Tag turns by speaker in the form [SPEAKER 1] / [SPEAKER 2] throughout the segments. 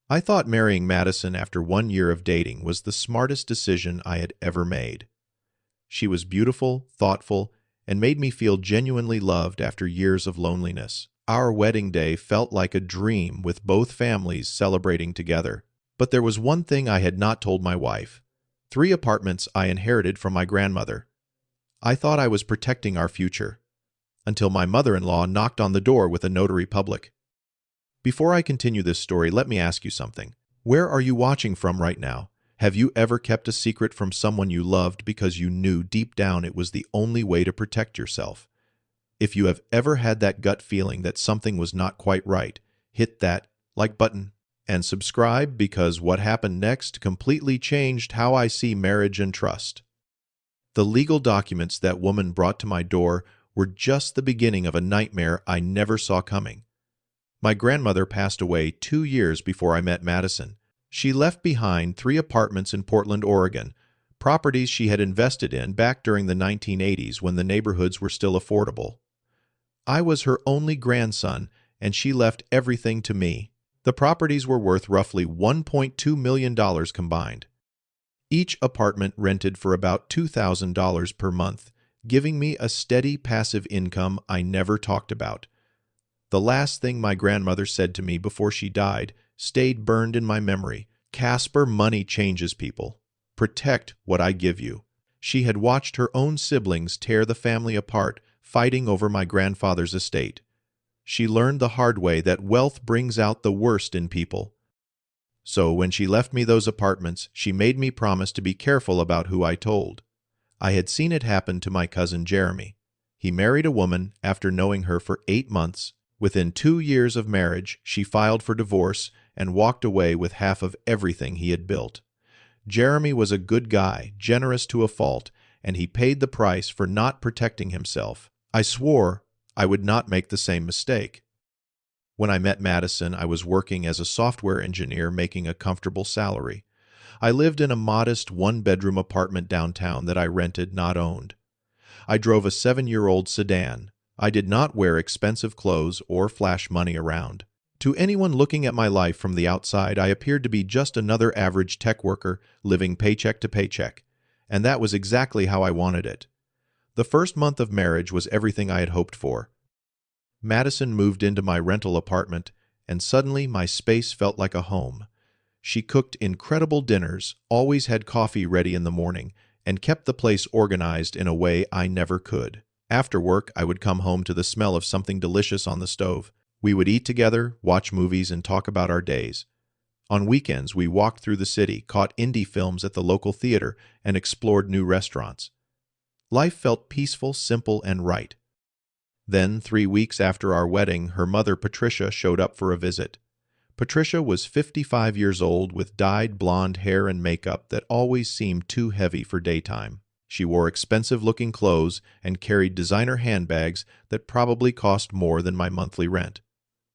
[SPEAKER 1] I thought marrying Madison after 1 year of dating was the smartest decision I had ever made. She was beautiful, thoughtful, and made me feel genuinely loved after years of loneliness. Our wedding day felt like a dream with both families celebrating together. But there was one thing I had not told my wife: 3 apartments I inherited from my grandmother. I thought I was protecting our future, until my mother-in-law knocked on the door with a notary public. Before I continue this story, let me ask you something. Where are you watching from right now? Have you ever kept a secret from someone you loved because you knew deep down it was the only way to protect yourself? If you have ever had that gut feeling that something was not quite right, hit that like button and subscribe, because what happened next completely changed how I see marriage and trust. The legal documents that woman brought to my door were just the beginning of a nightmare I never saw coming. My grandmother passed away 2 years before I met Madison. She left behind 3 apartments in Portland, Oregon, properties she had invested in back during the 1980s when the neighborhoods were still affordable. I was her only grandson, and she left everything to me. The properties were worth roughly $1.2 million combined. Each apartment rented for about $2,000 per month, giving me a steady passive income I never talked about. The last thing my grandmother said to me before she died stayed burned in my memory. "Casper, money changes people. Protect what I give you." She had watched her own siblings tear the family apart, fighting over my grandfather's estate. She learned the hard way that wealth brings out the worst in people. So when she left me those apartments, she made me promise to be careful about who I told. I had seen it happen to my cousin Jeremy. He married a woman after knowing her for 8 months. Within 2 years of marriage, she filed for divorce and walked away with half of everything he had built. Jeremy was a good guy, generous to a fault, and he paid the price for not protecting himself. I swore I would not make the same mistake. When I met Madison, I was working as a software engineer making a comfortable salary. I lived in a modest 1-bedroom apartment downtown that I rented, not owned. I drove a 7-year-old sedan. I did not wear expensive clothes or flash money around. To anyone looking at my life from the outside, I appeared to be just another average tech worker living paycheck to paycheck, and that was exactly how I wanted it. The first month of marriage was everything I had hoped for. Madison moved into my rental apartment, and suddenly my space felt like a home. She cooked incredible dinners, always had coffee ready in the morning, and kept the place organized in a way I never could. After work, I would come home to the smell of something delicious on the stove. We would eat together, watch movies, and talk about our days. On weekends, we walked through the city, caught indie films at the local theater, and explored new restaurants. Life felt peaceful, simple, and right. Then, 3 weeks after our wedding, her mother, Patricia, showed up for a visit. Patricia was 55 years old with dyed blonde hair and makeup that always seemed too heavy for daytime. She wore expensive-looking clothes and carried designer handbags that probably cost more than my monthly rent.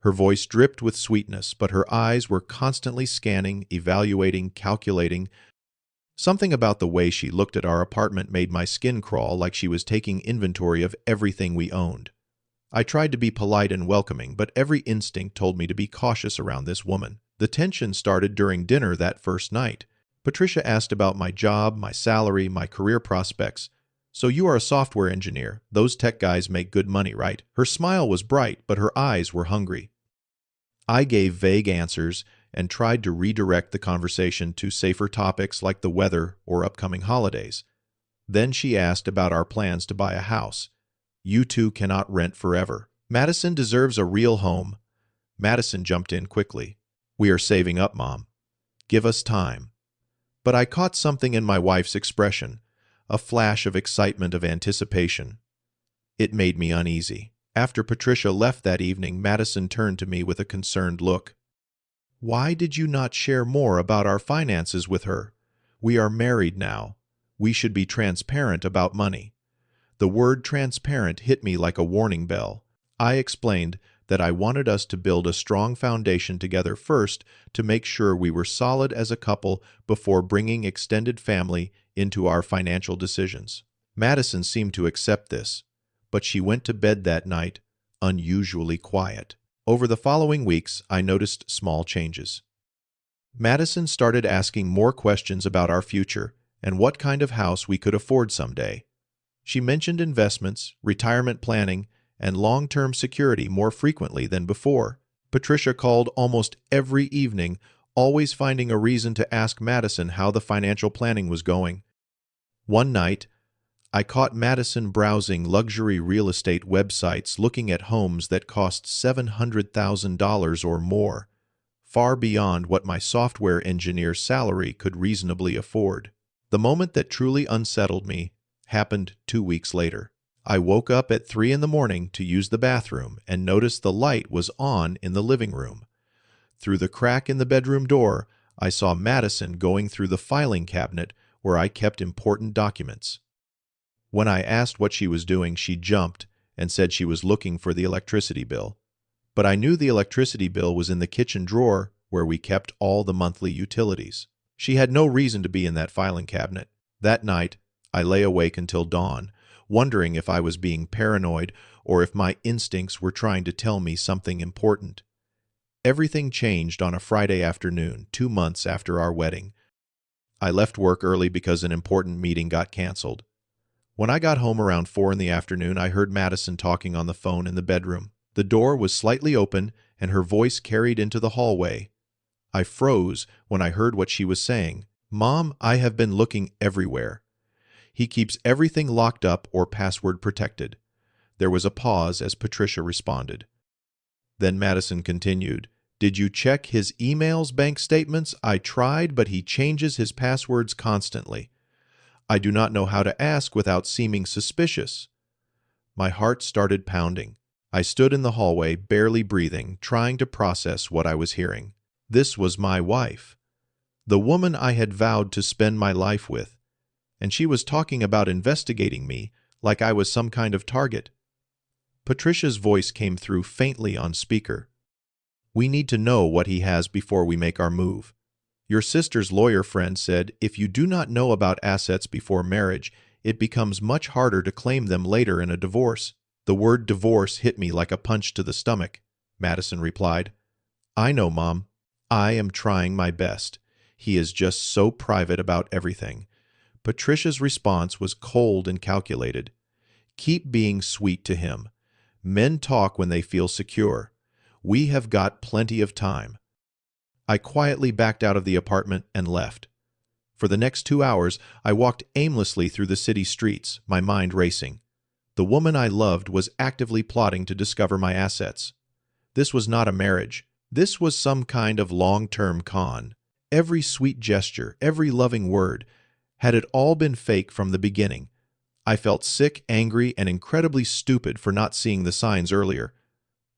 [SPEAKER 1] Her voice dripped with sweetness, but her eyes were constantly scanning, evaluating, calculating. Something about the way she looked at our apartment made my skin crawl, like she was taking inventory of everything we owned. I tried to be polite and welcoming, but every instinct told me to be cautious around this woman. The tension started during dinner that first night. Patricia asked about my job, my salary, my career prospects. "So you are a software engineer. Those tech guys make good money, right?" Her smile was bright, but her eyes were hungry. I gave vague answers and tried to redirect the conversation to safer topics like the weather or upcoming holidays. Then she asked about our plans to buy a house. "You two cannot rent forever. Madison deserves a real home." Madison jumped in quickly. "We are saving up, Mom. Give us time." But I caught something in my wife's expression, a flash of excitement, of anticipation. It made me uneasy. After Patricia left that evening, Madison turned to me with a concerned look. "Why did you not share more about our finances with her? We are married now. We should be transparent about money." The word transparent hit me like a warning bell. I explained that I wanted us to build a strong foundation together first to make sure we were solid as a couple before bringing extended family into our financial decisions. Madison seemed to accept this, but she went to bed that night unusually quiet. Over the following weeks, I noticed small changes. Madison started asking more questions about our future and what kind of house we could afford someday. She mentioned investments, retirement planning, and long-term security more frequently than before. Patricia called almost every evening, always finding a reason to ask Madison how the financial planning was going. One night, I caught Madison browsing luxury real estate websites looking at homes that cost $700,000 or more, far beyond what my software engineer's salary could reasonably afford. The moment that truly unsettled me happened 2 weeks later. I woke up at 3 in the morning to use the bathroom and noticed the light was on in the living room. Through the crack in the bedroom door, I saw Madison going through the filing cabinet where I kept important documents. When I asked what she was doing, she jumped and said she was looking for the electricity bill. But I knew the electricity bill was in the kitchen drawer where we kept all the monthly utilities. She had no reason to be in that filing cabinet. That night, I lay awake until dawn, wondering if I was being paranoid or if my instincts were trying to tell me something important. Everything changed on a Friday afternoon, 2 months after our wedding. I left work early because an important meeting got canceled. When I got home around 4 in the afternoon, I heard Madison talking on the phone in the bedroom. The door was slightly open, and her voice carried into the hallway. I froze when I heard what she was saying. "Mom, I have been looking everywhere. He keeps everything locked up or password protected." There was a pause as Patricia responded. Then Madison continued, "Did you check his emails, bank statements? I tried, but he changes his passwords constantly. I do not know how to ask without seeming suspicious." My heart started pounding. I stood in the hallway, barely breathing, trying to process what I was hearing. This was my wife, the woman I had vowed to spend my life with, and she was talking about investigating me like I was some kind of target. Patricia's voice came through faintly on speaker. "We need to know what he has before we make our move. Your sister's lawyer friend said if you do not know about assets before marriage, it becomes much harder to claim them later in a divorce." "The word divorce hit me like a punch to the stomach," Madison replied. "I know, Mom. I am trying my best. He is just so private about everything." Patricia's response was cold and calculated. "Keep being sweet to him. Men talk when they feel secure. We have got plenty of time." I quietly backed out of the apartment and left. For the next 2 hours, I walked aimlessly through the city streets, my mind racing. The woman I loved was actively plotting to discover my assets. This was not a marriage. This was some kind of long-term con. Every sweet gesture, every loving word, had it all been fake from the beginning? I felt sick, angry, and incredibly stupid for not seeing the signs earlier.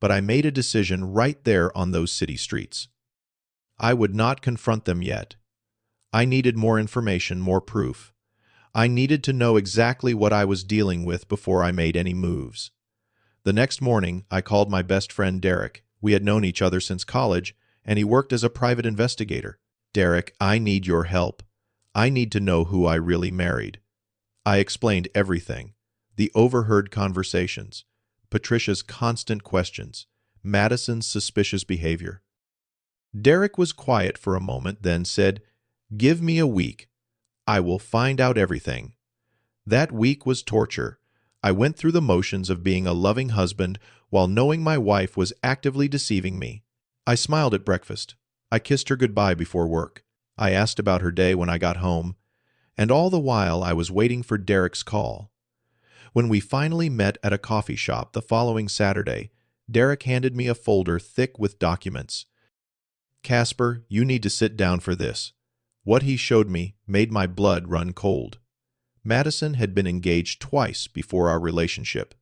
[SPEAKER 1] But I made a decision right there on those city streets. I would not confront them yet. I needed more information, more proof. I needed to know exactly what I was dealing with before I made any moves. The next morning, I called my best friend Derek. We had known each other since college, and he worked as a private investigator. "Derek, I need your help. I need to know who I really married." I explained everything. The overheard conversations, Patricia's constant questions, Madison's suspicious behavior. Derek was quiet for a moment, then said, "Give me a week. I will find out everything." That week was torture. I went through the motions of being a loving husband while knowing my wife was actively deceiving me. I smiled at breakfast. I kissed her goodbye before work. I asked about her day when I got home. And all the while I was waiting for Derek's call. When we finally met at a coffee shop the following Saturday, Derek handed me a folder thick with documents. "Casper, you need to sit down for this." What he showed me made my blood run cold. Madison had been engaged twice before our relationship.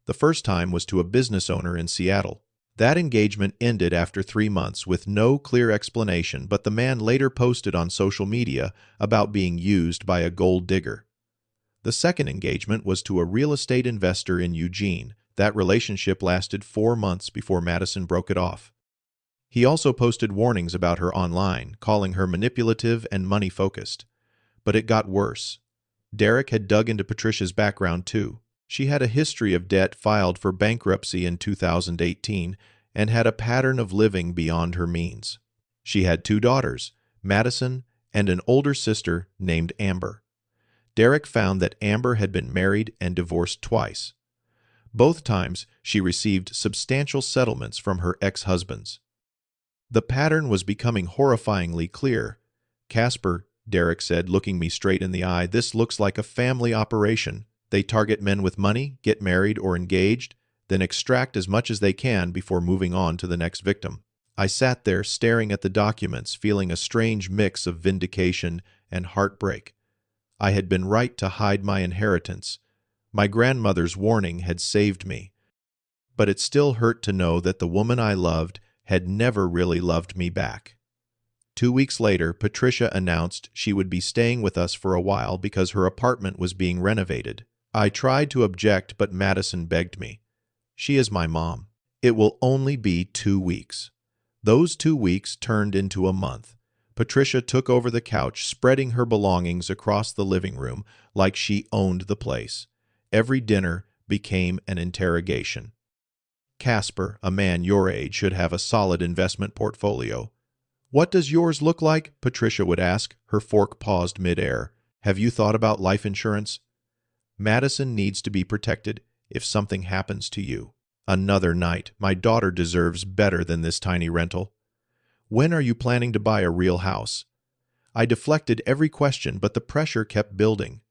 [SPEAKER 1] The first time was to a business owner in Seattle. That engagement ended after 3 months with no clear explanation, but the man later posted on social media about being used by a gold digger. The second engagement was to a real estate investor in Eugene. That relationship lasted 4 months before Madison broke it off. He also posted warnings about her online, calling her manipulative and money-focused. But it got worse. Derek had dug into Patricia's background too. She had a history of debt, filed for bankruptcy in 2018, and had a pattern of living beyond her means. She had 2 daughters, Madison, and an older sister named Amber. Derek found that Amber had been married and divorced twice. Both times, she received substantial settlements from her ex-husbands. The pattern was becoming horrifyingly clear. "Casper," Derek said, looking me straight in the eye, "this looks like a family operation. They target men with money, get married or engaged, then extract as much as they can before moving on to the next victim." I sat there staring at the documents, feeling a strange mix of vindication and heartbreak. I had been right to hide my inheritance. My grandmother's warning had saved me. But it still hurt to know that the woman I loved had never really loved me back. 2 weeks later, Patricia announced she would be staying with us for a while because her apartment was being renovated. I tried to object, but Madison begged me. "She is my mom. It will only be 2 weeks." Those 2 weeks turned into a month. Patricia took over the couch, spreading her belongings across the living room like she owned the place. Every dinner became an interrogation. "Casper, a man your age should have a solid investment portfolio." "What does yours look like?" Patricia would ask. Her fork paused midair. "Have you thought about life insurance?" "Madison needs to be protected if something happens to you." Another night. "My daughter deserves better than this tiny rental." "When are you planning to buy a real house?" I deflected every question, but the pressure kept building.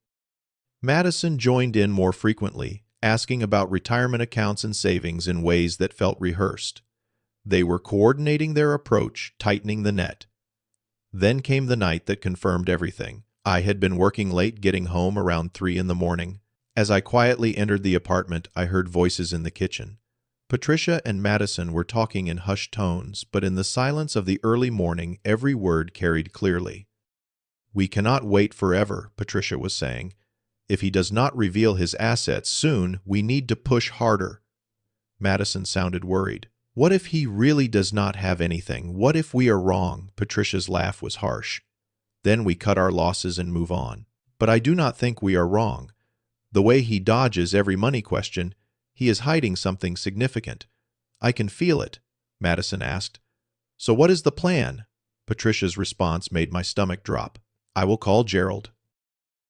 [SPEAKER 1] Madison joined in more frequently, asking about retirement accounts and savings in ways that felt rehearsed. They were coordinating their approach, tightening the net. Then came the night that confirmed everything. I had been working late, getting home around 3 in the morning. As I quietly entered the apartment, I heard voices in the kitchen. Patricia and Madison were talking in hushed tones, but in the silence of the early morning, every word carried clearly. "We cannot wait forever," Patricia was saying. "If he does not reveal his assets soon, we need to push harder." Madison sounded worried. "What if he really does not have anything? What if we are wrong?" Patricia's laugh was harsh. "Then we cut our losses and move on." "But I do not think we are wrong. The way he dodges every money question, he is hiding something significant." "I can feel it," Madison asked. "So what is the plan?" Patricia's response made my stomach drop. "I will call Gerald.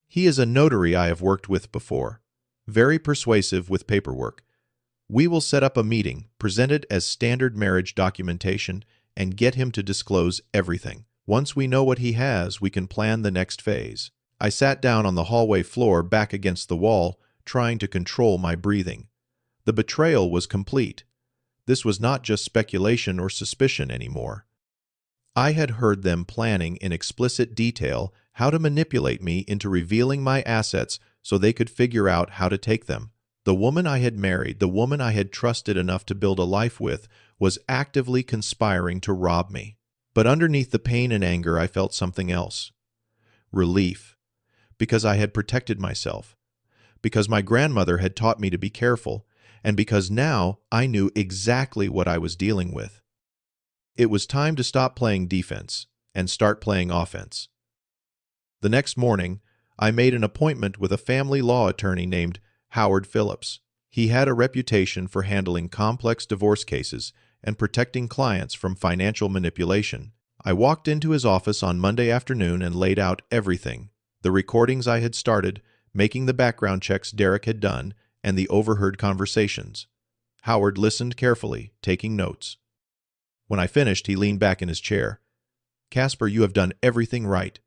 [SPEAKER 1] He is a notary I have worked with before. Very persuasive with paperwork. We will set up a meeting, present it as standard marriage documentation, and get him to disclose everything. Once we know what he has, we can plan the next phase." I sat down on the hallway floor, back against the wall, trying to control my breathing. The betrayal was complete. This was not just speculation or suspicion anymore. I had heard them planning in explicit detail how to manipulate me into revealing my assets so they could figure out how to take them. The woman I had married, the woman I had trusted enough to build a life with, was actively conspiring to rob me. But underneath the pain and anger, I felt something else. Relief. Because I had protected myself. Because my grandmother had taught me to be careful. And because now I knew exactly what I was dealing with. It was time to stop playing defense and start playing offense. The next morning, I made an appointment with a family law attorney named Howard Phillips. He had a reputation for handling complex divorce cases and protecting clients from financial manipulation. I walked into his office on Monday afternoon and laid out everything: the recordings I had started, making the background checks Derek had done, and the overheard conversations. Howard listened carefully, taking notes. When I finished, he leaned back in his chair. "Casper, you have done everything right.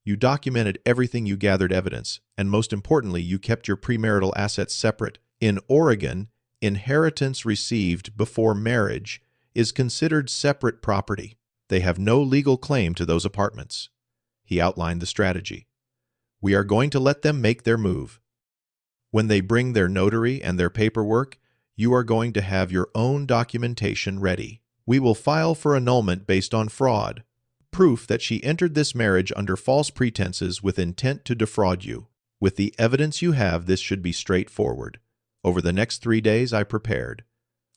[SPEAKER 1] You documented everything, you gathered evidence, and most importantly, you kept your premarital assets separate. In Oregon, inheritance received before marriage is considered separate property. They have no legal claim to those apartments." He outlined the strategy. "We are going to let them make their move. When they bring their notary and their paperwork, you are going to have your own documentation ready. We will file for annulment based on fraud, proof that she entered this marriage under false pretenses with intent to defraud you. With the evidence you have, this should be straightforward." Over the next 3 days, I prepared.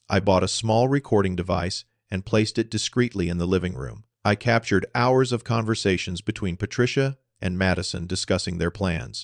[SPEAKER 1] I bought a small recording device and placed it discreetly in the living room. I captured hours of conversations between Patricia and Madison discussing their plans.